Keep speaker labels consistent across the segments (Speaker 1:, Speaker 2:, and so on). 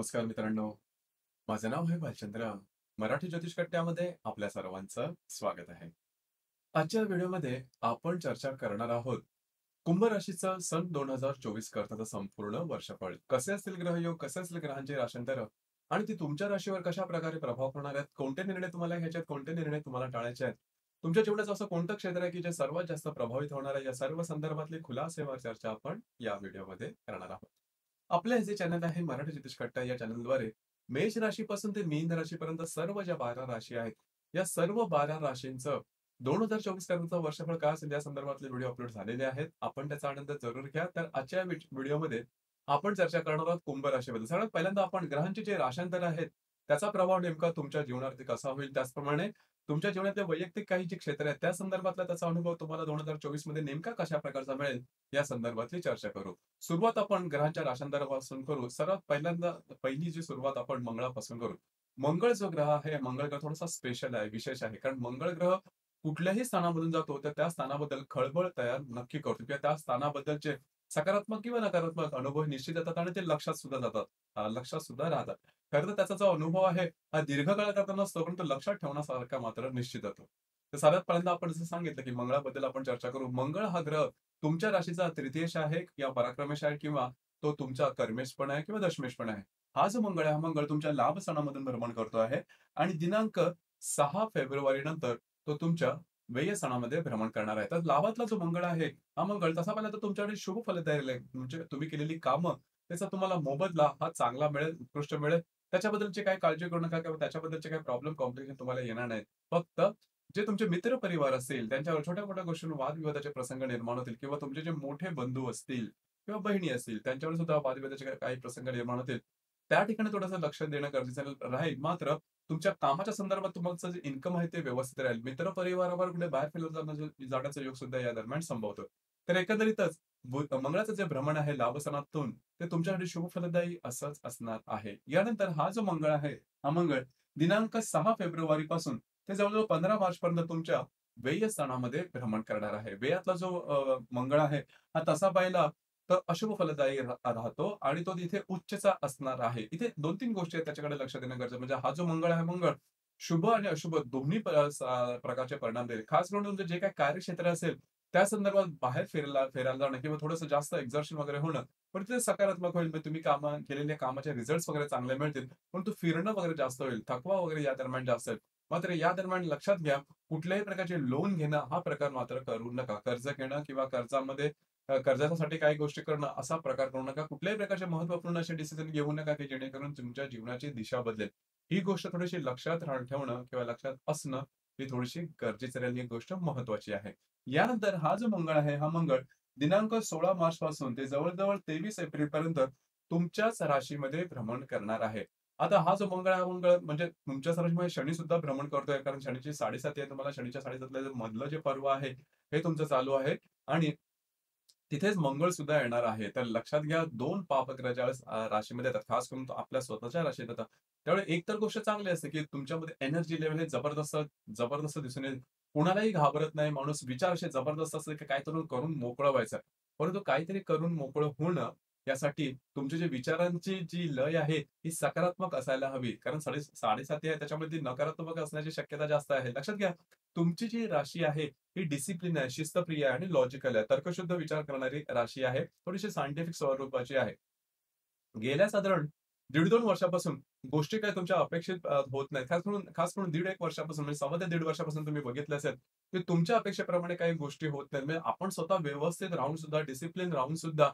Speaker 1: नमस्कार मित्रांनो, माझं नाव आहे भालचंद्र. मराठी ज्योतिष कट्ट्यामध्ये आपल्या सर्वांचं स्वागत आहे. आजच्या व्हिडिओमध्ये आपण चर्चा करणार आहोत कुंभ राशीचं सन 2024 करताचं संपूर्ण वर्षफळ. कसे असतील ग्रहयोग, कसे असतील ग्रहांचे राशांतर आणि ती तुमच्या राशीवर कशा प्रकारे प्रभाव पडणार आहेत, कोणते निर्णय तुम्हाला घ्यायचे आहेत, कोणते निर्णय तुम्हाला टाळायचे आहेत. तुमच्या जीवनाचं असं कोणतं क्षेत्र आहे की जे सर्वात जास्त प्रभावित होणार आहे, या सर्व संदर्भातली खुलासेवर चर्चा आपण या व्हिडिओमध्ये करणार आहोत. आपलं हे जे चॅनल आहे मराठी ज्योतिष कट्टा, या चॅनलद्वारे मेष राशीपासून ते मीन राशीपर्यंत सर्व ज्या 12 राशी आहेत, या सर्व 12 राशींचं 2024 पर्यंतचं वर्षफळ काय असेल या संदर्भातले व्हिडिओ अपलोड झालेले आहेत. आपण त्याचा आनंद जरूर घ्या. तर आजच्या व्हिडिओमध्ये आपण चर्चा करणार आहोत कुंभ राशीबद्दल. सगळ्यात पहिल्यांदा आपण ग्रहांचे जे राशांतर आहेत, त्याचा प्रभाव नेमका तुमच्या जीवनावरती कसा होईल, त्याचप्रमाणे तुमच्या जीवनातले वैयक्तिक काही जे क्षेत्र आहेत, त्या संदर्भातला त्याचा अनुभव तुम्हाला 2024 मध्ये नेमका कशा प्रकारचा मिळेल, या संदर्भातली चर्चा करू. सुरुवात आपण ग्रहांच्या राशांतरापासून करू. सर्वात पहिल्यांदा पहिली जी सुरुवात आपण मंगळापासून करू. मंगळ जो ग्रह आहे, मंगळ ग्रह थोडासा स्पेशल आहे, विशेष आहे. कारण मंगळ ग्रह कुठल्याही स्थानामधून जातो, तर त्या स्थानाबद्दल खळबळ तयार नक्की करतो किंवा त्या स्थानाबद्दलचे सकारात्मक किंवा नकारात्मक अनुभव निश्चित येतात आणि ते लक्षात सुद्धा जातात. लक्षात सुद्धा राहतात. खरं तर त्याचा जो अनुभव आहे, हा दीर्घकाळ करता नसतो, परंतु लक्षात ठेवण्यासारखा मात्र निश्चित येतो. तर सर्वात पहिल्यांदा आपण जसं सांगितलं, की मंगळाबद्दल आपण चर्चा करू. मंगळ हा ग्रह तुमच्या राशीचा तृतीयेश आहे या पराक्रमेश आहे किंवा तो तुमचा कर्मेश पण आहे किंवा दशमेश पण आहे. हा जो मंगळ आहे, हा मंगळ तुमच्या लाभ सणामधून भ्रमण करतो आहे आणि दिनांक 6 फेब्रुवारी नंतर तो तुमच्या व्यय सणामध्ये भ्रमण करणार आहे. तर लाभातला जो मंगळ आहे, हा मंगळ तसा पाहिला तर तुमच्याकडे शुभ फलदायी आहे. म्हणजे तुम्ही केलेली कामं, त्याचा तुम्हाला मोबदला हा चांगला मिळेल, उत्कृष्ट मिळेल. त्याच्याबद्दलची काही काळजी करू नका किंवा त्याच्याबद्दलचे काही प्रॉब्लेम, कॉम्प्लिकेशन तुम्हाला येणार नाहीत. फक्त जे तुमचे मित्र परिवार असतील, त्यांच्यावर छोट्या-मोठ्या गोष्टींवर वादविवादाचे प्रसंग निर्माण होतील किंवा तुमचे जे मोठे बंधू असतील किंवा बहिणी असतील, त्यांच्यावर सुद्धा वादविवादाचे काही प्रसंग निर्माण होतील. त्या ठिकाणी थोडंसं लक्ष देणं गरजेचं राहील. मात्र तुमच्या कामाच्या संदर्भात तुमचं जे इन्कम आहे ते व्यवस्थित राहील. मित्र परिवारावर कुठे बाहेर फिरायला जाण्याचा योग सुद्धा या दरम्यान संभवतो. तर एकंदरीतच मंगळाचं जे भ्रमण आहे लाभसनातून, ते तुमच्यासाठी शुभ फलदायी असंच असणार आहे. यानंतर हा जो मंगळ आहे, हा मंगळ दिनांक 6 फेब्रुवारी पासून ते जवळ-जवळ 15 मार्चपर्यंत तुमच्या व्यय स्थानामध्ये भ्रमण करणार आहे. व्ययातला जो मंगळ आहे, हा तसा पाहिला तर अशुभ फलदायी राहतो आणि तो तिथे उच्चचा असणार आहे. इथे 2-3 गोष्टी आहेत त्याच्याकडे लक्ष देणं गरजेचं. म्हणजे हा जो मंगळ आहे, मंगळ शुभ आणि अशुभ दोन्ही प्रकारचे परिणाम देईल. खास करून तुमचं जे काही कार्यक्षेत्र असेल, त्या संदर्भात बाहेर फिरायला जाणं किंवा थोडंसं जास्त एक्झर्शन वगैरे होणं, पण ते सकारात्मक होईल. म्हणजे तुम्ही केलेल्या कामाचे रिझल्ट्स वगैरे चांगले मिळतील. परंतु फिरणं वगैरे जास्त होईल. थकवा वगैरे या दरम्यान जास्त आहे. मात्र या दरम्यान लक्षात घ्या, कुठल्याही प्रकारचे लोन घेणं हा प्रकार मात्र करू नका. कर्ज घेणं किंवा कर्जामध्ये कर्जासाठी काही गोष्टी करणं असा प्रकार करू नका. कुठल्याही प्रकारचे महत्त्वपूर्ण असे डिसिजन घेऊ नका, की जेणेकरून तुमच्या जीवनाची दिशा बदलेल. ही गोष्ट थोडीशी लक्षात ठेवणं किंवा लक्षात असणं ही थोडीशी गरजेची राहिली, एक गोष्ट महत्त्वाची आहे. यानंतर हा जो मंगळ आहे, हा मंगळ दिनांक 16 मार्च पासून ते जवळ-जवळ 23 एप्रिलपर्यंत तुमच्याच राशीमध्ये भ्रमण करणार आहे. आता हा जो मंगळ आहे, हा मंगळ म्हणजे तुमच्याच राशीमध्ये शनी सुद्धा भ्रमण करतोय. कारण शनीची 7.5 आहे. तुम्हाला शनीच्या 7.5 मधलं जे पर्व आहे, हे तुमचं चालू आहे आणि तिथेच मंगळ सुद्धा येणार आहे. तर लक्षात घ्या 2 पापग्रह ज्यावेळेस राशीमध्ये येतात, खास करून तो आपल्या स्वतःच्या राशीत येतात. त्यावेळी एक तर गोष्ट चांगली असते, की तुमच्यामध्ये एनर्जी लेव्हल हे जबरदस्त जबरदस्त दिसून येईल. कुणालाही घाबरत नाही. माणूस विचार असे जबरदस्त असतात, की काहीतरी करून मोकळं व्हायचं. परंतु काहीतरी करून मोकळं होणं, यासाठी तुमची जी विचारांची जी लय आहे, ही सकारात्मक असायला हवी. कारण 7.5 आहे त्याच्यामुळे ती नकारात्मक असण्याची शक्यता जास्त आहे. लक्षात घ्या, तुमची जी राशी आहे ही डिसिप्लिन आहे, शिस्तप्रिय आहे आणि लॉजिकल आहे. तर्कशुद्ध विचार करणारी राशी आहे. थोडीशी सायंटिफिक स्वरूपाची आहे. गेल्या साधारण 1.5-2 वर्षापासून गोष्टी काही तुमच्या अपेक्षित होत नाहीत. खास करून 1.5-1 वर्षापासून म्हणजे सव्वा ते दीड वर्षापासून तुम्ही बघितलं असेल, की तुमच्या अपेक्षेप्रमाणे काही गोष्टी होत नाहीत. म्हणजे आपण स्वतः व्यवस्थित राहून सुद्धा, डिसिप्लिन राहून सुद्धा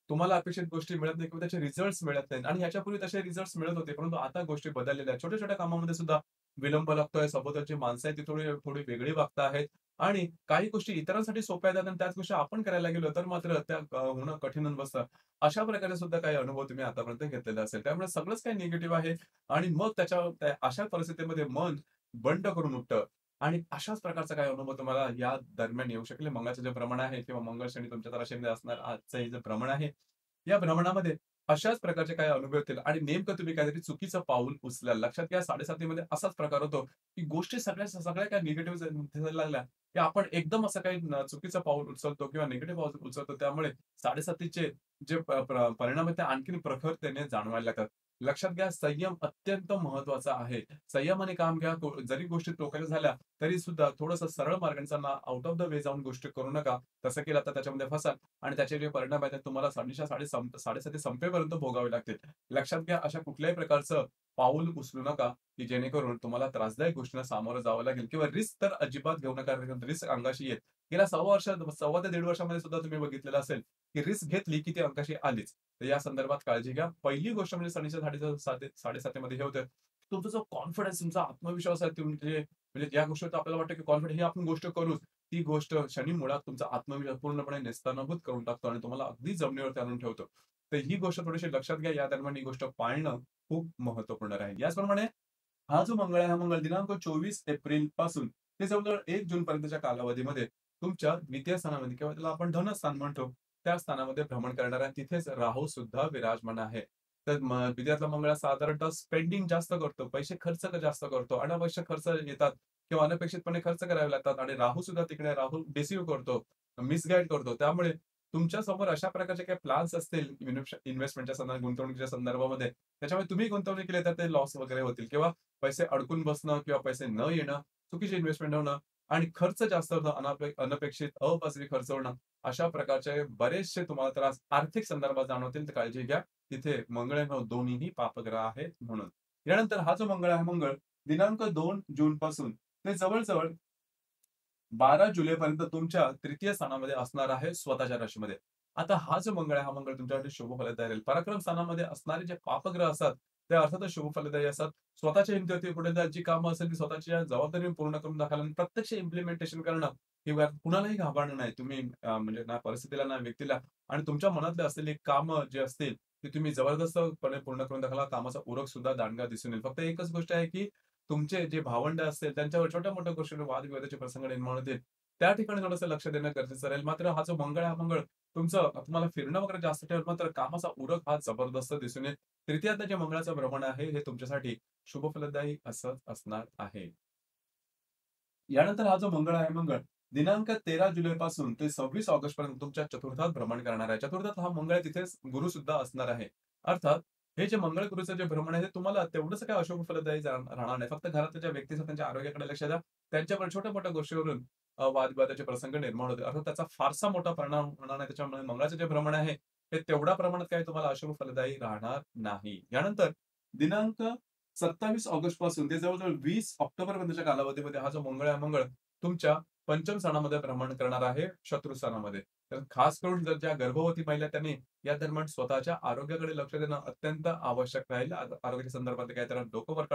Speaker 1: तुम्हाला अपेक्षित गोष्टी मिळत नाही किंवा त्याचे रिझल्ट्स मिळत नाहीत आणि ह्याच्यापूर्वी तसे रिझल्ट्स मिळत होते. परंतु आता गोष्टी बदललेल्या आहेत. छोट्या-छोट्या कामामध्ये सुद्धा विलंब लागतोय. सभोवतालची माणसं आहेत ती थोडी थोडी वेगळी वागत आहेत आणि काही गोष्टी इतरांसाठी सोप्या आहेत आणि त्याच गोष्टी आपण करायला गेलो तर मात्र त्या होणं कठीण होऊन बसतं. अशा प्रकारे सुद्धा काही अनुभव तुम्ही आतापर्यंत घेतलेला असेल. त्यामुळे सगळंच काही निगेटिव्ह आहे आणि मग अशा परिस्थितीमध्ये मन बंड करून उठतं आणि अशाच प्रकारचा काही अनुभव तुम्हाला या दरम्यान येऊ शकेल. मंगळाचं जे भ्रमण आहे किंवा मंगळ शनी तुमच्या राशीमध्ये असणार आजचं हे जे भ्रमण आहे, या भ्रमणामध्ये अशाच प्रकारचे काही अनुभव येतील आणि नेमकं तुम्ही काहीतरी चुकीचं पाऊल उचलाल. लक्षात घ्या 7.5 मध्ये असाच प्रकार होतो, की गोष्टी सगळ्या काही निगेटिव्ह दिसायला लागल्या, की आपण एकदम असं काही चुकीचं पाऊल उचलतो किंवा निगेटिव्ह पाऊल उचलतो. त्यामुळे 7.5 जे परिणाम आहेत ते आणखीन प्रखरतेने जाणवायला लागतात. लक्षात घ्या, संयम अत्यंत महत्वाचा आहे. संयमाने काम घ्या. जरी गोष्टी टोकाच्या झाल्या, तरी सुद्धा थोडंसं सरळ मार्गाने चालणं, आउट ऑफ द वे जाऊन गोष्टी करू नका. तसं केलं तर त्याच्यामध्ये फसाल आणि त्याचे जे परिणाम आहेत ते तुम्हाला साडेसाती संपेपर्यंत भोगावे लागतील. लक्षात घ्या, अशा कुठल्याही प्रकारचं पाऊल उचलू नका, की जेणेकरून तुम्हाला त्रासदायक गोष्टींना सामोरं जावं लागेल किंवा रिस्क तर अजिबात घेऊ नका. रिस्क अंगाशी येईल. गेल्या सव्वा ते दीड वर्षामध्ये सुद्धा तुम्ही बघितलेलं असेल, की रिस्क घेतली की ती अंगाशी आलीच. तर या संदर्भात काळजी घ्या. पहिली गोष्ट म्हणजे सणीच्या साडेसातीमध्ये हे होतं, तुमचा जो कॉन्फिडन्स, तुमचा आत्मविश्वास आहे, म्हणजे ज्या गोष्टीवर आपल्याला वाटतं की कॉन्फिडंट ही आपण गोष्ट करूच, ती गोष्ट क्षणी-मुळात तुमचा आत्मविश्वास पूर्णपणे नेस्तनाबूत करून टाकतो आणि तुम्हाला अगदी जमिनीवरती आणून ठेवतो. तर ही गोष्ट थोडीशी लक्षात घ्या. या दरम्यान ही गोष्ट पाळणं खूप महत्त्वपूर्ण राहील. याचप्रमाणे हा जो मंगळ आहे, हा मंगळ दिनांक 24 एप्रिल पासून ते जवळ-जवळ 1 जून पर्यंतच्या कालावधीमध्ये तुमच्या द्वितीय स्थानामध्ये किंवा त्याला आपण धनस्थान म्हणतो, त्या स्थानामध्ये भ्रमण करणार आहे. तिथेच राहू सुद्धा विराजमान आहे. तर द्वितीयातला मंगळ साधारणतः स्पेंडिंग जास्त करतो, पैसे खर्च जास्त करतो, अनावश्यक खर्च येतात किंवा अनपेक्षितपणे खर्च करावे लागतात आणि राहू सुद्धा तिकडे राहू डिसीव्ह करतो, मिसगाईड करतो. त्यामुळे तुमच्या समोर अशा प्रकारचे काही प्लॅन्स असतील इन्व्हेस्टमेंटच्या संदर्भात, गुंतवणुकीच्या संदर्भामध्ये, त्याच्यामुळे तुम्ही गुंतवणूक केली तर ते लॉस वगैरे होतील किंवा पैसे अडकून बसणं किंवा पैसे न येणं, चुकीची इन्व्हेस्टमेंट होणं आणि खर्च जास्त होणं, अनपेक्षित अवाजवी खर्च होणं, अशा प्रकारचे बरेचसे तुम्हाला त्रास आर्थिक संदर्भात जाणवतील, तर काळजी घ्या. तिथे मंगळ आणि दोन्हीही पापग्रह आहेत म्हणून. यानंतर हा जो मंगळ आहे, मंगळ दिनांक 2 जून पासून ते जवळ-जवळ 12 जुलैपर्यंत तुमच्या तृतीय स्थानामध्ये असणार आहे स्वतःच्या राशीमध्ये. आता हा जो मंगळ आहे, हा मंगळ तुमच्यासाठी शुभ फलदायी राहील. पराक्रम स्थानामध्ये असणारे जे पापग्रह असतात, ते अर्थातच शुभ फलदायी असतात. स्वतःच्या हिमतीवरती पुढे जी कामं असेल, ती स्वतःच्या जबाबदारीने पूर्ण करून दाखवणं आणि प्रत्यक्ष इम्प्लिमेंटेशन करणं, हे कुणालाही घाबरणं नाही. तुम्ही म्हणजे ना परिस्थितीला, ना व्यक्तीला आणि तुमच्या मनातले असलेली कामं जे असतील, ती तुम्ही जबरदस्तपणे पूर्ण करून दाखवला. कामाचा उरक सुद्धा दांडगा दिसून येईल. फक्त एकच गोष्ट आहे, की तुमचे जे भावंड असतील त्यांच्यावर छोट्या-मोठ्या गोष्टींवर वादविवादाचे प्रसंग निर्माण होतील. त्या ठिकाणी थोडंसं लक्ष देणं गरजेचं राहील. मात्र हा जो मंगळ आहे, हा मंगळ तुम्हाला फिरणं वगैरे जास्त ठेवेल, मात्र कामाचा उरक हा जबरदस्त दिसून येईल. तृतीयातलं जे मंगळाचं भ्रमण आहे, हे तुमच्यासाठी शुभ फलदायी असंच असणार आहे. यानंतर हा जो मंगळ आहे, मंगळ दिनांक 13 जुलैपासून ते 26 ऑगस्टपर्यंत तुमच्या चतुर्थात भ्रमण करणार आहे. चतुर्थात हा मंगळ तिथेच गुरु सुद्धा असणार आहे. अर्थात हे जे मंगळ गुरुचं जे भ्रमण आहे, ते तुम्हाला तेवढंसं काही अशुभ फलदायी राहणार नाही. फक्त घरातल्या ज्या व्यक्ती त्यांच्या आरोग्याकडे लक्ष द्या. त्यांच्यावर छोट्या-मोठ्या गोष्टीवरून वादविवादाचे प्रसंग निर्माण होतील. अर्थात त्याचा फारसा मोठा परिणाम होणार नाही. त्याच्यामुळे मंगळाचं जे भ्रमण आहे, ते तेवढ्या प्रमाणात काही तुम्हाला अशुभ फलदायी राहणार नाही. यानंतर दिनांक 27 ऑगस्ट पासून ते जवळ-जवळ 20 ऑक्टोबरपर्यंतच्या कालावधीमध्ये हा जो मंगळ आहे, मंगळ तुमच्या पंचम स्थानामध्ये भ्रमण करणार आहे, शत्रू स्थानामध्ये. तर खास करून जर ज्या गर्भवती महिला त्यांनी या दरम्यान स्वतःच्या आरोग्याकडे लक्ष देणं अत्यंत आवश्यक राहील. आरोग्याच्या संदर्भात काही त्यांना डोकं वर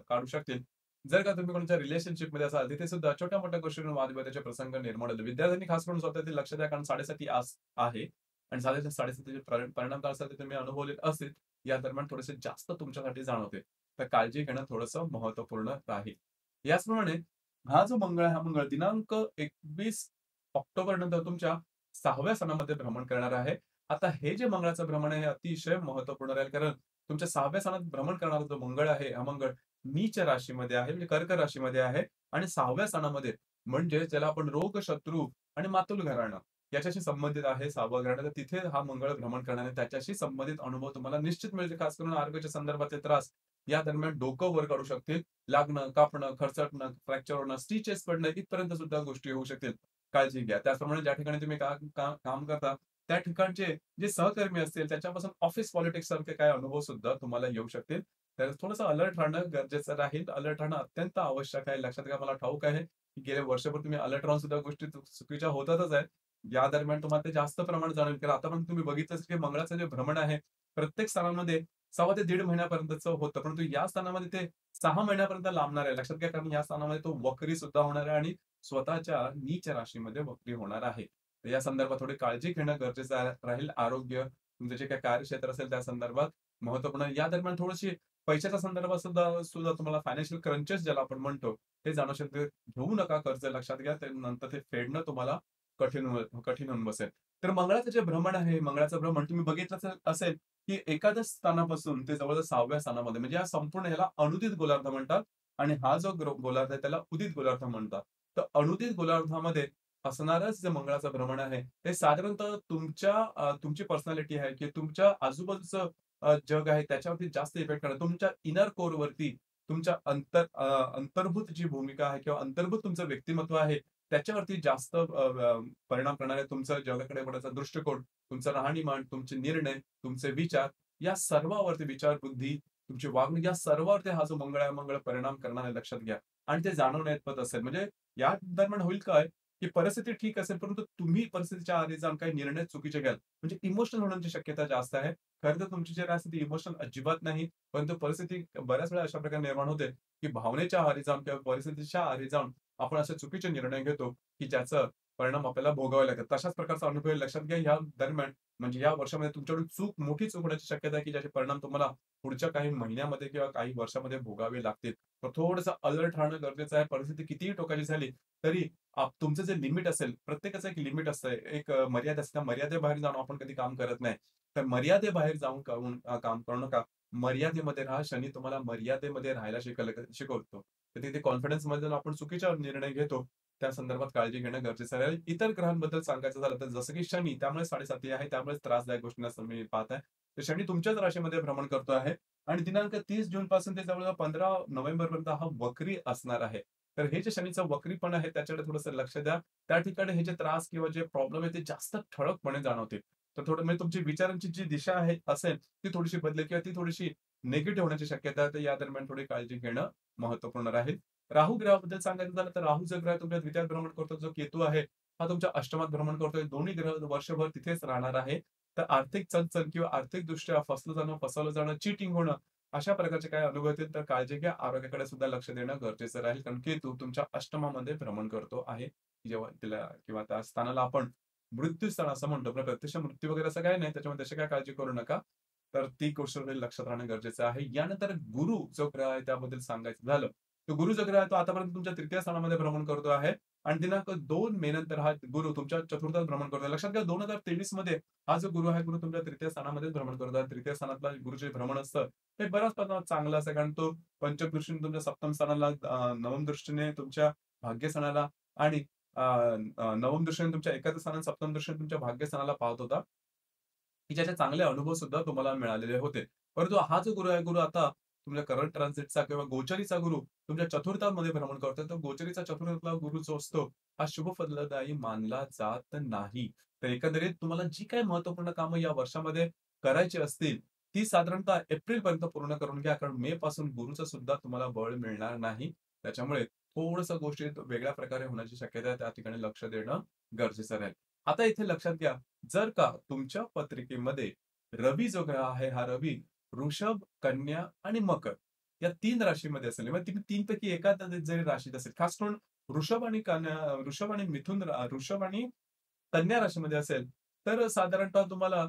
Speaker 1: काढू शकतील. जर का तुम्ही कोणाच्या रिलेशनशिपमध्ये असाल, तिथे सुद्धा छोट्या-मोठ्या गोष्टींवरून वादविवादाचे प्रसंग निर्माण होतील. विद्यार्थ्यांनी खास करून स्वतःचे लक्ष द्या, कारण 7:30 आहे आणि 7:30चे परिणाम काय असतात ते तुम्ही अनुभवले असतील. या दरम्यान थोडेसे जास्त तुमच्यासाठी जाणवते. तर काळजी घेणं थोडंसं महत्त्वपूर्ण राहील. याचप्रमाणे हा जो मंगळ आहे, हा मंगळ दिनांक 21 ऑक्टोबर नंतर तुमच्या 6व्या स्थानामध्ये भ्रमण करणार आहे. आता हे जे मंगळाचं भ्रमण आहे, हे अतिशय महत्त्वपूर्ण राहील. कारण तुमच्या 6व्या स्थानात भ्रमण करणारा जो मंगळ आहे, हा मंगळ नीच राशीमध्ये आहे, म्हणजे कर्क राशीमध्ये आहे आणि 6व्या स्थानामध्ये म्हणजे ज्याला आपण रोग, शत्रू आणि मातुल घराणं याच्याशी संबंधित आहे 6वं घराणं. तर तिथे हा मंगळ भ्रमण करण्याने त्याच्याशी संबंधित अनुभव तुम्हाला निश्चित मिळतील. खास करून आरोग्याच्या संदर्भातले त्रास या दरम्यान डोकं वर काढू शकतील. लागणं, कापणं, खरचटणं, फ्रॅक्चर होणं, स्टिचेस पडणं इथपर्यंत सुद्धा गोष्टी होऊ शकतील. काळजी घ्या. त्याचप्रमाणे ज्या ठिकाणी तुम्ही काम करता, त्या ठिकाणचे जे सहकर्मी असतील, त्याच्यापासून ऑफिस पॉलिटिक्स सारखे काही अनुभव सुद्धा तुम्हाला येऊ शकतील. तर थोडंसं अलर्ट राहणं गरजेचं राहील. अलर्ट राहणं अत्यंत आवश्यक आहे. लक्षात घ्या, मला ठाऊक आहे, की गेले वर्षभर तुम्ही अलर्ट राहून सुद्धा गोष्टी चुकीच्या होतातच आहेत. या दरम्यान तुम्हाला ते जास्त प्रमाणात जाणवेल. कारण आता पण तुम्ही बघितलंच, की मंगळाचं जे भ्रमण आहे, प्रत्येक स्थानामध्ये सव्वा ते दीड महिन्यापर्यंतचं होतं. परंतु या स्थानामध्ये ते 6 महिन्यापर्यंत लांबणार आहे. लक्षात घ्या, कारण या स्थानामध्ये तो वक्री सुद्धा होणार आहे आणि स्वतःच्या नीच राशीमध्ये वक्री होणार आहे. तर या संदर्भात थोडी काळजी घेणं गरजेचं राहील. आरोग्य, तुमचं जे काही कार्यक्षेत्र असेल त्या संदर्भात महत्त्वपूर्ण आहे. या दरम्यान थोडीशी पैशाच्या संदर्भात सुद्धा सुद्धा तुम्हाला फायनान्शियल क्रंचेस ज्याला आपण म्हणतो, ते जाणवू शकते. घेऊ नका कर्ज, लक्षात घ्या. ते नंतर ते फेडणं तुम्हाला कठीण होऊन बसेल. तर मंगळाचं जे भ्रमण आहे, मंगळाचं भ्रमण तुम्ही बघितलं असेल, की एकादश स्थानापासून ते जवळ 6व्या स्थानामध्ये म्हणजे या संपूर्ण ह्याला अनुदित गोलार्ध म्हणतात आणि हा जो गोलार्ध आहे त्याला उदित गोलार्ध म्हणतात. तर अनुदित गोलार्धामध्ये असणारच जे मंगळाचं भ्रमण आहे, हे साधारणतः तुमची पर्सनॅलिटी आहे, की तुमच्या आजूबाजूचं जग आहे त्याच्यावरती जास्त इफेक्ट करणार. तुमच्या इनर कोरवरती, तुमच्या अंतर्भूत जी भूमिका आहे किंवा अंतर्भूत तुमचं व्यक्तिमत्व आहे, त्याच्यावरती जास्त परिणाम करणार आहे. तुमचा जगाकडे बघण्याचा दृष्टिकोन, तुमचं राहणीमान, तुमचे निर्णय, तुमचे विचार या सर्वांवरती विचारबुद्धी, तुमची वागणूक या सर्वांवरती हा जो मंगळ परिणाम करणार आहे लक्षात घ्या. आणि ते जाणवण्यात असेल. म्हणजे या दरम्यान होईल काय, की परिस्थिती ठीक असेल, परंतु तुम्ही परिस्थितीच्या आधी जाऊन काही निर्णय चुकीचे घ्याल. म्हणजे इमोशनल होण्याची शक्यता जास्त आहे. खरं तर तुमची जी असते ती इमोशनल अजिबात नाही. परंतु परिस्थिती बऱ्याच वेळा अशा प्रकारे निर्माण होते, की भावनेच्या आहारी जाऊन किंवा परिस्थितीच्या आहारी जाऊन आपण असे चुकीचे निर्णय घेतो, की ज्याचा परिणाम आपल्याला भोगावे लागतात. तशाच प्रकारचा अनुभव लक्षात घ्या या दरम्यान म्हणजे या वर्षामध्ये तुमच्याकडून मोठी चूक होण्याची शक्यता आहे, की ज्याचे परिणाम तुम्हाला पुढच्या काही महिन्यामध्ये किंवा काही वर्षामध्ये भोगावे लागतील. तर थोडंसं अलर्ट राहणं गरजेचं आहे. परिस्थिती कितीही टोकाची झाली, तरी तुमचं जे लिमिट असेल, प्रत्येकाचं एक लिमिट असतं. एक मर्यादा असते. त्या मर्यादेबाहेर जाऊन आपण कधी काम करत नाही. तर मर्यादेबाहेर जाऊन काम करू नका. मर्यादेमध्ये राहा. शनी तुम्हाला मर्यादेमध्ये राहायला शिकवतो. तर तिथे कॉन्फिडन्समध्ये आपण चुकीचा निर्णय घेतो. त्या संदर्भात काळजी घेणं गरजेचं आहे. इतर ग्रहांबद्दल सांगायचं झालं तर जसं की शनी त्यामुळे 7.5 आहे. त्यामुळेच त्रासदायक गोष्टींना तुम्ही पाहत आहे. तर शनी तुमच्याच राशीमध्ये भ्रमण करतो आहे आणि दिनांक 30 जूनपासून ते जवळ 15 नोव्हेंबरपर्यंत हा वक्री असणार आहे. तर हे जे शनीचं वक्रीपण आहे त्याच्याकडे थोडंसं लक्ष द्या. त्या ठिकाणी हे जे त्रास किंवा जे प्रॉब्लेम आहे ते जास्त ठळकपणे जाणवतील. तर थोडं म्हणजे तुमची विचारांची जी दिशा आहे असेल ती थोडीशी बदलेल किंवा ती थोडीशी निगेटिव्ह होण्याची शक्यता आहे. तर या दरम्यान थोडी काळजी घेणं महत्त्वपूर्ण राहील. राहू ग्रहाबद्दल सांगायचं झालं तर राहू जो ग्रह तुमच्या द्वितीयात भ्रमण करतो, जो केतू आहे, हा तुमच्या अष्टमात भ्रमण करतोय. दोन्ही ग्रह वर्षभर तिथेच राहणार आहे. तर आर्थिक चणचण किंवा आर्थिकदृष्ट्या फसलं जाणं, फसवलं जाणं, चीटिंग होणं, अशा प्रकारचे काही अनुभव येतील तर काळजी घ्या. आरोग्याकडे सुद्धा लक्ष देणं गरजेचं राहील. कारण केतू तुमच्या अष्टमामध्ये भ्रमण करतो आहे. जेव्हा तिला किंवा त्या स्थानाला आपण मृत्यू स्थान असं म्हणतो. पण प्रत्यक्ष मृत्यू वगैरे असं काही नाही. त्याच्यामुळे तशी काही काळजी करू नका. तर ती गोष्ट लक्षात राहणं गरजेचं आहे. यानंतर गुरु जो ग्रह आहे त्याबद्दल सांगायचं झालं, तर गुरु जो ग्रह आहे तो आतापर्यंत तुमच्या तृतीय स्थानामध्ये भ्रमण करतो आहे आणि दिनांक 2 मे नंतर हा गुरु तुमच्या चतुर्थात भ्रमण करतो. लक्षात घ्या 2023 मध्ये हा जो गुरु आहे, गुरु तुमच्या तृतीय स्थानामध्येच भ्रमण करतो आहे. तृतीय स्थानातला गुरुचे भ्रमण असतं, ते बऱ्याच प्रमाणात चांगलं असतं. कारण तो पंचम दृष्टीने तुमच्या सप्तम स्थानाला, नवम दृष्टीने तुमच्या भाग्यस्थानाला आणि अ, नवम दृष्टीने तुमच्या एकादश स्थान, सप्तम दृष्टीने तुमच्या भाग्यस्थानाला पाहत होता. की ज्याचे चांगले अनुभव सुद्धा तुम्हाला मिळालेले होते. परंतु हा जो गुरु आहे, गुरु आता तुमच्या करंट ट्रान्झिटचा किंवा गोचरीचा गुरु तुमच्या चतुर्थामध्ये भ्रमण करतोय. तर गोचरीचा चतुर्थातला गुरु जो असतो, हा शुभ फलदायी मानला जात नाही. तर एकंदरीत तुम्हाला जी काही महत्त्वपूर्ण कामं या वर्षामध्ये करायची असतील, ती साधारणतः एप्रिलपर्यंत पूर्ण करून घ्या. कारण मे पासून गुरुचं सुद्धा तुम्हाला बळ मिळणार नाही. त्याच्यामुळे थोडंसं गोष्टी वेगळ्या प्रकारे होण्याची शक्यता आहे. त्या ठिकाणी लक्ष देणं गरजेचं राहील. आता इथे लक्षात घ्या, जर का तुमच्या पत्रिकेमध्ये रवी जो ग्रह आहे, हा रवी वृषभ, कन्या आणि मकर या 3 राशीमध्ये असेल किंवा 3 पैकी एका जरी राशीत असेल, खास करून वृषभ आणि वृषभ आणि कन्या राशीमध्ये असेल, तर साधारणतः तुम्हाला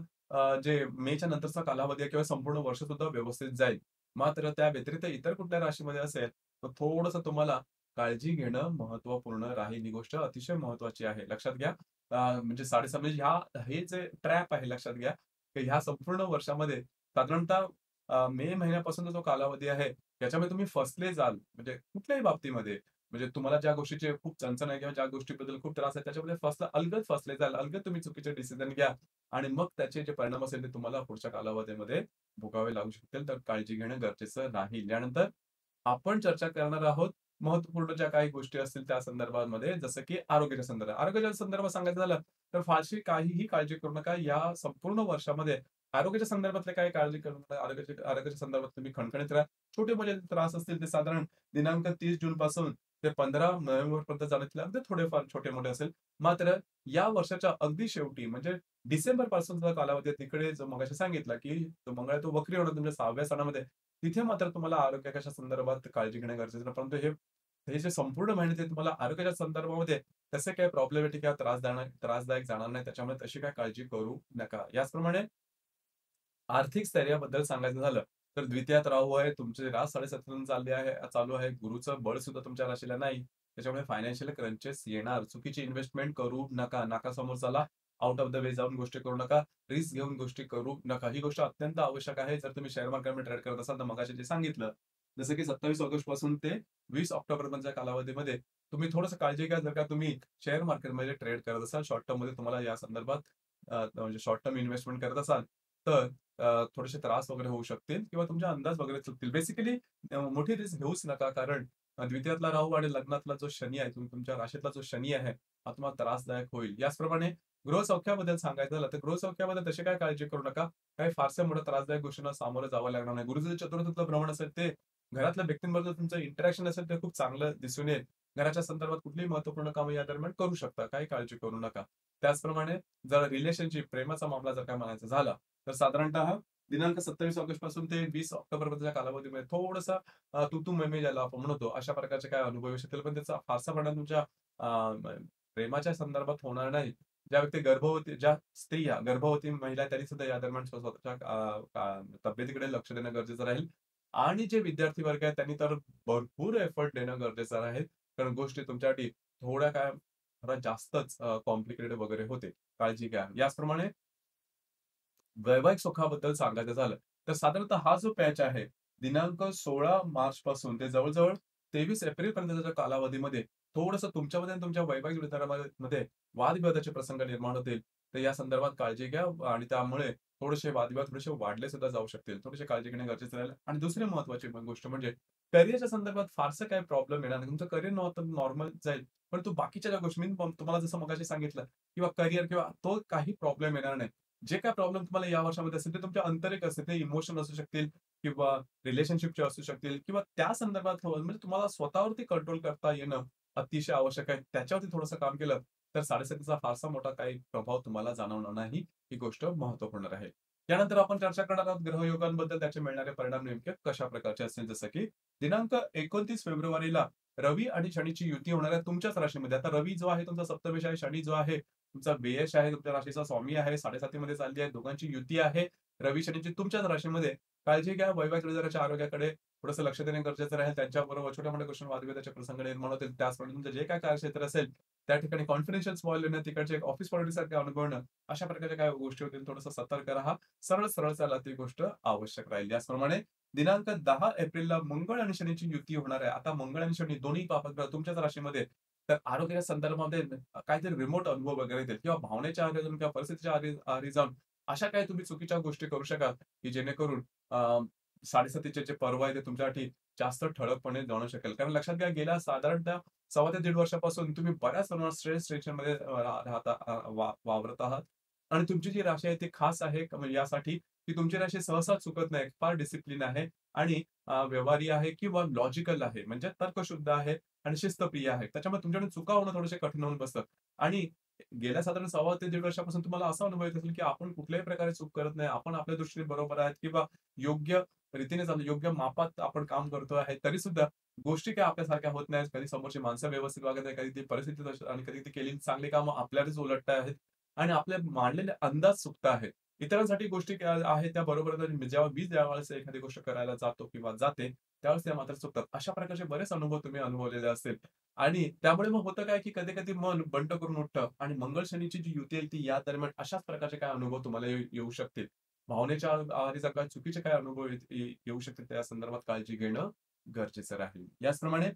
Speaker 1: जे मेच्या नंतरचा कालावधी आहे किंवा संपूर्ण वर्ष सुद्धा व्यवस्थित जाईल. मात्र त्या व्यतिरिक्त इतर कुठल्या राशीमध्ये असेल, तर थोडंसं तुम्हाला काळजी घेणं महत्त्वपूर्ण राहील. ही गोष्ट अतिशय महत्त्वाची आहे. लक्षात घ्या. म्हणजे 6.5 म्हणजे हे जे ट्रॅप आहे लक्षात घ्या, की ह्या संपूर्ण वर्षामध्ये साधारणतः मे महिन्यापासूनचा जो कालावधी आहे, त्याच्यामध्ये तुम्ही फसले जाल. म्हणजे कुठल्याही बाबतीमध्ये. म्हणजे तुम्हाला ज्या गोष्टीची खूप चणचण आहे किंवा ज्या गोष्टीबद्दल खूप त्रास आहे, त्याच्यामध्ये अलगद फसले जाल. अलगद तुम्ही चुकीचे डिसिजन घ्या आणि मग त्याचे जे परिणाम असेल ते तुम्हाला पुढच्या कालावधीमध्ये भोगावे लागू शकतील. तर काळजी घेणं गरजेचं राहील. यानंतर आपण चर्चा करणार आहोत महत्त्वपूर्ण ज्या काही गोष्टी असतील त्या संदर्भामध्ये, जसं की आरोग्याच्या संदर्भात. आरोग्याच्या संदर्भात सांगायचं झालं, तर फारशी काहीही काळजी करू नका. या संपूर्ण वर्षामध्ये आरोग्याच्या संदर्भातल्या काही काळजी करू नका. आरोग्याच्या संदर्भात तुम्ही खणखणीत राहा. छोटे-मोठे त्रास असतील ते साधारण दिनांक 30 जूनपासून ते 15 नोव्हेंबरपर्यंत जाण्यातील अगदी थोडेफार छोटे-मोठे असेल. मात्र या वर्षाच्या अगदी शेवटी म्हणजे डिसेंबरपासूनचा कालावधी आहे. तिकडे जो मगाशी सांगितला, की तो मंगळ आहे तो वक्री होणार तुमच्या 6व्या स्थानामध्ये. तिथे मात्र तुम्हाला आरोग्याच्या संदर्भात काळजी घेणं गरजेचं आहे. परंतु हे जे संपूर्ण महिने ते तुम्हाला आरोग्याच्या संदर्भामध्ये तसे काही प्रॉब्लेमॅटिक किंवा त्रासदायक जाणार नाही. त्याच्यामुळे तशी काही काळजी करू नका. याचप्रमाणे आर्थिक स्थैर्याबद्दल सांगायचं झालं, तर द्वितीयात राहू आहे. तुमचे रास 7.5 चालू आहे. गुरुचं बळ सुद्धा तुमच्या राशीला नाही. त्याच्यामुळे फायनान्शियल क्रंचेस येणार. चुकीची इन्व्हेस्टमेंट करू नका. नाकासमोरच्याला आउट ऑफ द वे जाऊन गोष्टी करू नका. रिस्क घेऊन गोष्टी करू नका. ही गोष्ट अत्यंत आवश्यक आहे. जर तुम्ही शेअर मार्केटमध्ये ट्रेड करत असाल, तर मगाशी जे सांगितलं, जसं की 27 ऑगस्ट पासून ते 20 ऑक्टोबरपर्यंतच्या कालावधीमध्ये तुम्ही थोडंसं काळजी घ्या. जर का तुम्ही शेअर मार्केटमध्ये ट्रेड करत असाल, शॉर्ट टर्ममध्ये तुम्हाला या संदर्भात म्हणजे शॉर्ट टर्म इन्व्हेस्टमेंट करत असाल, तर थोडेसे त्रास वगैरे होऊ शकतील किंवा तुमचे अंदाज वगैरे चुकतील. बेसिकली मोठी रिस्क घेऊच नका. कारण द्वितीयातला राहू आणि लग्नातला जो शनी आहे, तुमच्या राशीतला जो शनी आहे, हा तुम्हाला त्रासदायक होईल. याचप्रमाणे गृहसौख्याबद्दल सांगायचं झालं, तर गृहसौख्याबद्दल तशी काही काळजी करू नका. काही फारशा मोठ्या त्रासदायक गोष्टींना सामोरं जावं लागणार नाही. गुरुजी चतुर्थीतलं भ्रमण असेल, ते घरातल्या व्यक्तींबरोबर तुमचं इंटरॅक्शन असेल, ते खूप चांगलं दिसून येईल. घराच्या संदर्भात कुठलीही महत्त्वपूर्ण कामं या दरम्यान करू शकता. काही काळजी करू नका. त्याचप्रमाणे जर रिलेशनशिप, प्रेमाचा मामला जर काय म्हणायचा झाला, तर साधारणतः दिनांक 27 ऑगस्ट पासून ते 20 ऑक्टोबरपर्यंतच्या कालावधीमध्ये थोडंसं तू-तू, मैं-मैं ज्याला आपण म्हणतो, अशा प्रकारचे काही अनुभव येऊ शकतील. पण त्याचा फारसा परिणाम तुमच्या प्रेमाच्या संदर्भात होणार नाही. ज्या स्त्रिया, गर्भवती महिला त्यांनी सुद्धा या दरम्यान स्वतःच्या तब्येतीकडे लक्ष देणं गरजेचं राहील. आणि जे विद्यार्थी वर्ग आहेत त्यांनी तर भरपूर एफर्ट देणं गरजेचं आहे. कारण गोष्टी तुमच्यासाठी थोड्या काय जरा जास्तच कॉम्प्लिकेटेड वगैरे होते. काळजी घ्या. याचप्रमाणे वैवाहिक सुखाबद्दल सांगायचं झालं, तर साधारणतः हा जो पॅच आहे, दिनांक 16 मार्च पासून ते जवळ-जवळ 23 एप्रिल पर्यंतच्या कालावधीमध्ये थोडंसं तुमच्यामध्ये आणि तुमच्या वैवाहिक मध्ये वादविवादाचे प्रसंग निर्माण होतील. तर या संदर्भात काळजी घ्या आणि त्यामुळे थोडेसे वादविवाद थोडेसे वाढले सुद्धा जाऊ शकतील. थोडीशी काळजी घेणे गरजेचं राहील. आणि दुसरी महत्त्वाची गोष्ट म्हणजे करिअरच्या संदर्भात फारसं काही प्रॉब्लेम येणार नाही. तुमचं करिअर नॉर्मल जाईल. परंतु बाकीच्या ज्या गोष्टी मी तुम्हाला जसं मगाशी सांगितलं किंवा करिअर किंवा तो काही प्रॉब्लेम येणार नाही. जे काही प्रॉब्लेम तुम्हाला या वर्षामध्ये असेल, ते तुमच्या आंतरिक असतील. ते इमोशन असू शकतील किंवा रिलेशनशिपचे असू शकतील किंवा त्या संदर्भात म्हणजे तुम्हाला स्वतःवरती कंट्रोल करता येणं अतिशय आवश्यक आहे. त्याच्यावरती थोडंसं काम केलं, तर 7.5चा फारसा मोठा काही प्रभाव तुम्हाला जाणवणार नाही. ही गोष्ट महत्त्वपूर्ण राहील. त्यानंतर आपण चर्चा करणार आहोत ग्रहयोगांबद्दल, त्याचे मिळणारे परिणाम नेमके कशा प्रकारचे असतील. जसं की दिनांक 29 फेब्रुवारीला रवी आणि शनीची युती होणार आहे तुमच्याच राशीमध्ये. आता रवी जो आहे तुमचा सप्तमेश आहे, शनी जो आहे तुमचा व्ययश आहे, तुमच्या राशीचा स्वामी आहे, 7.5 मध्ये चालली आहे. दोघांची युती आहे. रवी शनीची तुमच्याच राशीमध्ये. काळजी घ्या. वैवाहिक जोडीदाराच्या आरोग्याकडे थोडंसं लक्ष देणे गरजेचं राहील. त्यांच्याबरोबर छोट्या-मोठ्या गोष्टी वादविवादाचे प्रसंग निर्माण होतील. त्याचप्रमाणे तुमचं जे काही कार्यक्षेत्र असेल, त्या ठिकाणी कॉन्फिडेन्शियल स्पॉइल होणं, तिकडचे एक ऑफिस पॉलिटिक्ससारखे अनुभवणं, अशा प्रकारच्या काही गोष्टी होतील. थोडंसं सतर्क राहा. सरळ-सरळ चाला, ती गोष्ट आवश्यक राहील. याचप्रमाणे दिनांक 10 एप्रिलला मंगळ आणि शनीची युती होणार आहे. आता मंगळ आणि शनी दोन्ही पापग्रह तुमच्याच राशीमध्ये. तर आरोग्याच्या संदर्भामध्ये काहीतरी रिमोट अनुभव वगैरे येतील किंवा भावनेच्या आहारी जाऊन किंवा परिस्थितीच्या आहारी जाऊन अशा काही तुम्ही चुकीच्या गोष्टी करू शकाल, की जेणेकरून 7.5चे जे पर्व आहे ते तुमच्यासाठी जास्त ठळकपणे जाणवू शकेल. कारण लक्षात घ्या, गेल्या साधारणतः सव्वा ते दीड वर्षापासून तुम्ही बऱ्याच प्रमाणात स्ट्रेस टेन्शनमध्ये राहता वावरत आहात. आणि तुमची जी राशी आहे ती खास आहे म्हणजे यासाठी, की तुमची राशी सहसा चुकत नाही. फार डिसिप्लिन आहे आणि व्यवहारी आहे किंवा लॉजिकल आहे. म्हणजे तर्कशुद्ध आहे आणि शिस्तप्रिय आहे. त्याच्यामुळे तुमच्याकडून चुका होणं थोडेसे कठीण होऊन बसतं. आणि गेल्या साधारण सव्वा ते दीड वर्षापासून तुम्हाला असा अनुभव येत असेल, की आपण कुठल्याही प्रकारे चूक करत नाही. आपण आपल्या दृष्टीने बरोबर आहेत किंवा योग्य रीतीने चालू, योग्य मापात आपण काम करतो आहे. तरीसुद्धा गोष्टी काही आपल्यासारख्या होत नाहीत. कधी समोरची माणसं व्यवस्थित वागत नाही. कधी ती परिस्थिती तशी आणि कधी ती केलेली चांगली कामं आपल्यावरच उलटत आहेत आणि आपले मांडलेले अंदाज चुकत आहेत. इतरांसाठी गोष्टी आहेत त्या बरोबर आहेत. जेव्हा मी ज्यावेळेस एखादी गोष्ट करायला जातो किंवा जाते, त्यावेळेस त्या मात्र चुकतात. अशा प्रकारचे बरेच अनुभव तुम्ही अनुभवलेले असतील. आणि त्यामुळे मग होतं काय, की कधी-कधी मन बंड करून उठतं आणि मंगळ-शनीची जी युती आहे, ती या दरम्यान अशाच प्रकारचे काही अनुभव तुम्हाला येऊ शकतील. भावनेच्या आहारी जर काही चुकीचे काही अनुभव येऊ शकतील, त्या संदर्भात काळजी घेणं गरजेचं राहील. याचप्रमाणे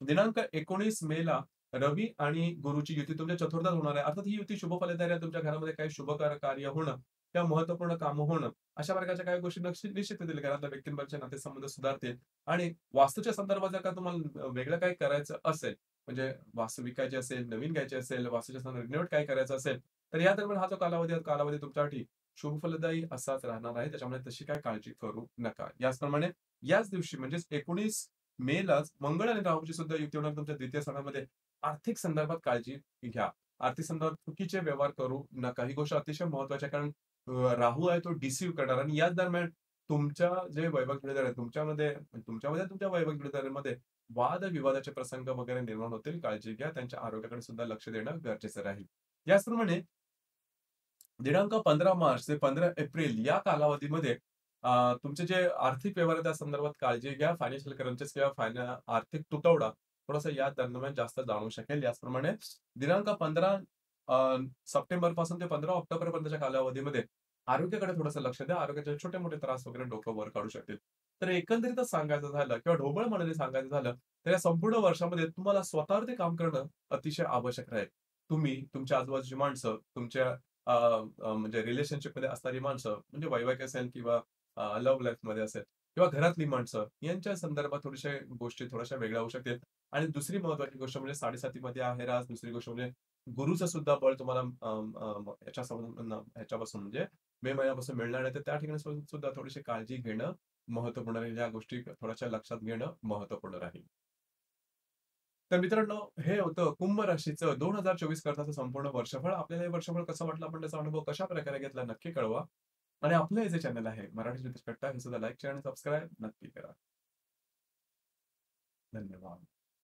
Speaker 1: दिनांक 19 मेला रवी आणि गुरुची युती तुमच्या चतुर्थात होणार आहे. अर्थात ही युती शुभ फलदायी आहे. तुमच्या घरामध्ये काही शुभ कार्य होणं किंवा महत्त्वपूर्ण कामं होणं, अशा प्रकारच्या काही गोष्टी निश्चित होतील. घरातल्या व्यक्तींबरोबरचे नातेसंबंध सुधारतील. आणि वास्तूच्या संदर्भात जर का तुम्हाला वेगळं काही करायचं असेल, म्हणजे वास्तू विकायची असेल, नवीन घ्यायची असेल, वास्तूच्या संदर्भात रिनोव्हेट काय करायचं असेल, तर या दरम्यान हा जो कालावधी आहे, कालावधी तुमच्यासाठी शुभ फलदायी असाच राहणार आहे. त्याच्यामुळे तशी काही काळजी करू नका. याचप्रमाणे याच दिवशी म्हणजेच 19 मेलाच मंगळ आणि राहूची सुद्धा युती होणार तुमच्या द्वितीय स्थानामध्ये. आर्थिक संदर्भात काळजी घ्या. आर्थिक संदर्भात चुकीचे व्यवहार करू नका. ही गोष्ट अतिशय महत्त्वाची आहे. कारण राहू आहे तो डिसीव्ह करणार आणि याच दरम्यान तुमच्या जे वैवाहिक जोडीदार आहेत, तुमच्यामध्ये तुमच्या वैवाहिक जोडीदारामध्ये वाद-विवादाचे प्रसंग वगैरे निर्माण होतील. काळजी घ्या. त्यांच्या आरोग्याकडे सुद्धा लक्ष देणं गरजेचं राहील. याचप्रमाणे दिनांक 15 मार्च ते 15 एप्रिल या कालावधीमध्ये तुमचे जे आर्थिक व्यवहार आहेत त्या संदर्भात काळजी घ्या. फायनान्शियल क्रंचेस किंवा आर्थिक तुटवडा थोडासा या दरम्यान जास्त जाणवू शकेल. याचप्रमाणे दिनांक 15 सप्टेंबर पासून ते 15 ऑक्टोबर पर्यंतच्या कालावधीमध्ये आरोग्याकडे थोडंसं लक्ष द्या. आरोग्याचे छोटे-मोठे त्रास वगैरे डोकं वर काढू शकतील. तर एकंदरीतच सांगायचं झालं किंवा ढोबळ मनाने सांगायचं झालं, तर या संपूर्ण वर्षामध्ये तुम्हाला स्वतःवरती काम करणं अतिशय आवश्यक राहील. तुम्ही, तुमच्या आजूबाजूची माणसं, तुमच्या म्हणजे रिलेशनशिपमध्ये असणारी माणसं, म्हणजे वैवाहिक असेल किंवा लव्ह लाईफमध्ये असेल किंवा घरातली माणसं यांच्या संदर्भात थोड्याशा गोष्टी थोड्याशा वेगळ्या होऊ शकतील. आणि दुसरी महत्त्वाची गोष्ट म्हणजे 7:30मध्ये आहे रास. दुसरी गोष्ट म्हणजे गुरुचं सुद्धा बळ तुम्हाला ह्याच्यापासून म्हणजे मे महिन्यापासून मिळणार आहे. तर त्या ठिकाणी सुद्धा थोडीशी काळजी घेणं महत्त्वपूर्ण राहील. या गोष्टी थोड्याशा लक्षात घेणं महत्त्वपूर्ण राहील. तर मित्रांनो, हे होतं कुंभ राशीचं 2024 करताचं संपूर्ण वर्षफळ. आपल्याला हे वर्षफळ कसं वाटलं, आपण त्याचा अनुभव कशाप्रकारे घेतला नक्की कळवा. आणि आपलं हे जे चॅनल आहे मराठी ज्योतिष कट्टा, हे सुद्धा लाईक, शेअर आणि सबस्क्राईब नक्की करा. धन्यवाद.